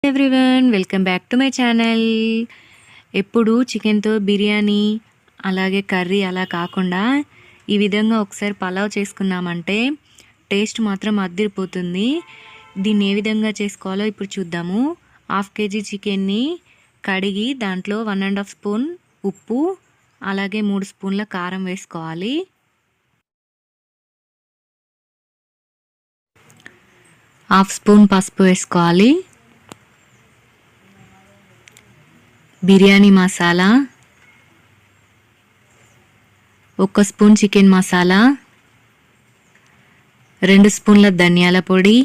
Everyone, welcome back to my channel. ఎప్పుడు చికెన్తో బిర్యానీ అలాగే కర్రీ అలా కాకుండా ఈ విధంగా ఒకసారి పలావ్ చేసుకున్నామంటే టేస్ట్ మాత్రం అదిరిపోతుంది. దీన్ని ఏ విధంగా చేసుకోవాలో ఇప్పుడు చూద్దాము. 1/2 kg చికెన్ని కడిగి దాంట్లో 1.5 స్పూన్ ఉప్పు అలాగే 3 స్పూన్ల కారం వేసుకోవాలి. 1/2 స్పూన్ పసుపు వేసుకోవాలి. బిర్యానీ మసాలా, 1 స్పూన్ చికెన్ మసాలా, 2 స్పూన్ల ధనియాల పొడి,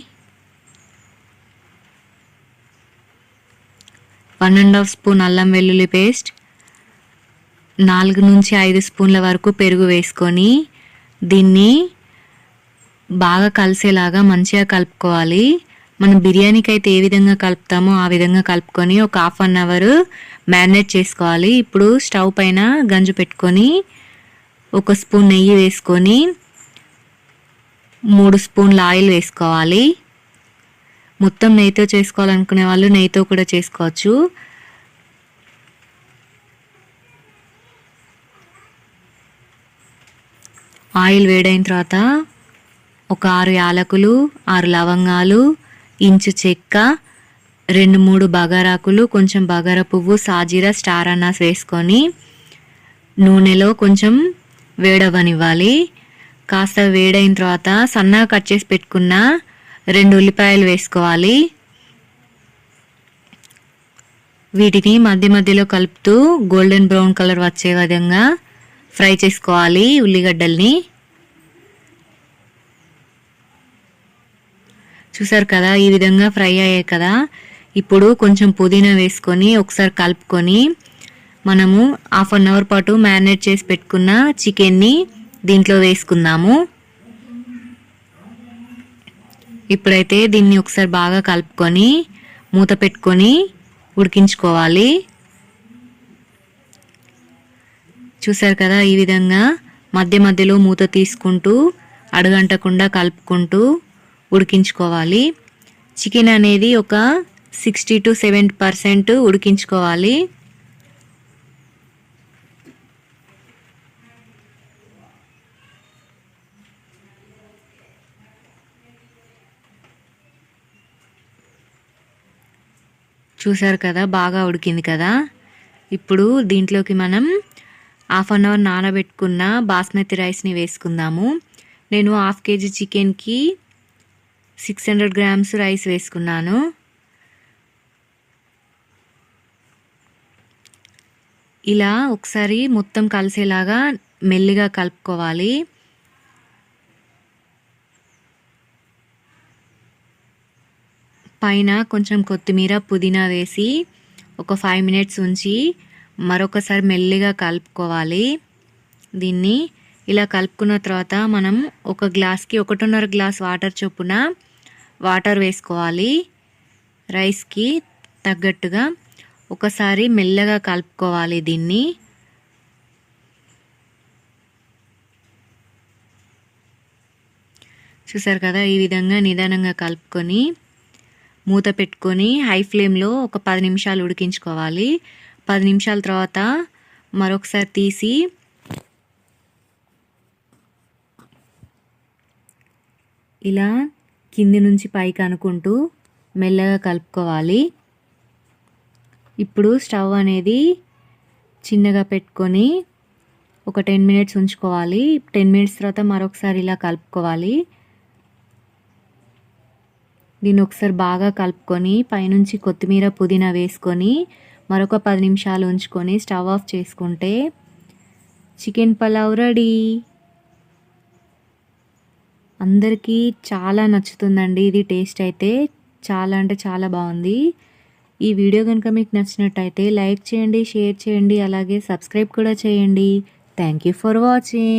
1.5 స్పూన్ అల్లం వెల్లుల్లి పేస్ట్, 4 నుంచి 5 స్పూన్ల వరకు పెరుగు వేసుకొని దీన్ని బాగా కలిసేలాగా మంచిగా కలుపుకోవాలి. మనం బిర్యానీకి అయితే ఏ విధంగా కలుపుతామో ఆ విధంగా కలుపుకొని ఒక 1/2 అవర్ మ్యారినేట్ చేసుకోవాలి. ఇప్పుడు స్టవ్ పైన గంజు పెట్టుకొని 1 స్పూన్ నెయ్యి వేసుకొని 3 స్పూన్ల ఆయిల్ వేసుకోవాలి. మొత్తం నెయ్యితో చేసుకోవాలనుకునే వాళ్ళు నెయ్యితో కూడా చేసుకోవచ్చు. ఆయిల్ వేడైన తర్వాత ఒక 6 యాలకులు, 6 లవంగాలు, ఇంచు చెక్క, 2-3 బగారాకులు, కొంచెం బగారా పువ్వు, సాజీరా, స్టార్ అనాస్ వేసుకొని నూనెలో కొంచెం వేడవనివ్వాలి. కాస్త వేడైన తర్వాత సన్నగా కట్ చేసి పెట్టుకున్న 2 ఉల్లిపాయలు వేసుకోవాలి. వీటిని మధ్య మధ్యలో కలుపుతూ గోల్డెన్ బ్రౌన్ కలర్ వచ్చే విధంగా ఫ్రై చేసుకోవాలి ఉల్లిగడ్డల్ని. చూసారు కదా, ఈ విధంగా ఫ్రై అయ్యాయి కదా. ఇప్పుడు కొంచెం పుదీనా వేసుకొని ఒకసారి కలుపుకొని మనము 1/2 అవర్ పాటు మ్యారినేట్ చేసి పెట్టుకున్న చికెన్ని దీంట్లో వేసుకుందాము. ఇప్పుడైతే దీన్ని ఒకసారి బాగా కలుపుకొని మూత పెట్టుకొని ఉడికించుకోవాలి. చూసారు కదా, ఈ విధంగా మధ్య మధ్యలో మూత తీసుకుంటూ అడుగంటకుండా కలుపుకుంటూ ఉడికించుకోవాలి. చికెన్ అనేది ఒక 60 to 70% ఉడికించుకోవాలి. చూసారు కదా, బాగా ఉడికింది కదా. ఇప్పుడు దీంట్లోకి మనం 1/2 అవర్ నానబెట్టుకున్న బాస్మతి రైస్ని వేసుకుందాము. నేను 1/2 kg చికెన్కి 600 grams రైస్ వేసుకున్నాను. ఇలా ఒకసారి మొత్తం కలిసేలాగా మెల్లిగా కలుపుకోవాలి. పైన కొంచెం కొత్తిమీర, పుదీనా వేసి ఒక 5 minutes ఉంచి మరొకసారి మెల్లిగా కలుపుకోవాలి. దీన్ని ఇలా కలుపుకున్న తర్వాత మనం ఒక గ్లాస్కి 1.5 గ్లాస్ వాటర్ చొప్పున వాటర్ వేసుకోవాలి. రైస్కి తగ్గట్టుగా ఒకసారి మెల్లగా కలుపుకోవాలి. దీన్ని చూసారు కదా, ఈ విధంగా నిదానంగా కలుపుకొని మూత పెట్టుకొని హై ఫ్లేమ్లో ఒక 10 నిమిషాలు ఉడికించుకోవాలి. 10 నిమిషాల తర్వాత మరొకసారి తీసి ఇలా కింది నుంచి పైకి అనుకుంటూ మెల్లగా కలుపుకోవాలి. ఇప్పుడు స్టవ్ అనేది చిన్నగా పెట్టుకొని ఒక 10 minutes ఉంచుకోవాలి. 10 minutes తర్వాత మరొకసారి ఇలా కలుపుకోవాలి. దీన్ని ఒకసారి బాగా కలుపుకొని పైనుంచి కొత్తిమీర, పుదీనా వేసుకొని మరొక 10 నిమిషాలు ఉంచుకొని స్టవ్ ఆఫ్ చేసుకుంటే చికెన్ పలావ్ రెడీ. అందరికీ చాలా నచ్చుతుందండి ఇది. టేస్ట్ అయితే చాలా అంటే చాలా బాగుంది. ఈ వీడియో కనుక మీకు నచ్చినట్టయితే లైక్ చేయండి, షేర్ చేయండి, అలాగే సబ్స్క్రైబ్ కూడా చేయండి. Thank you for watching.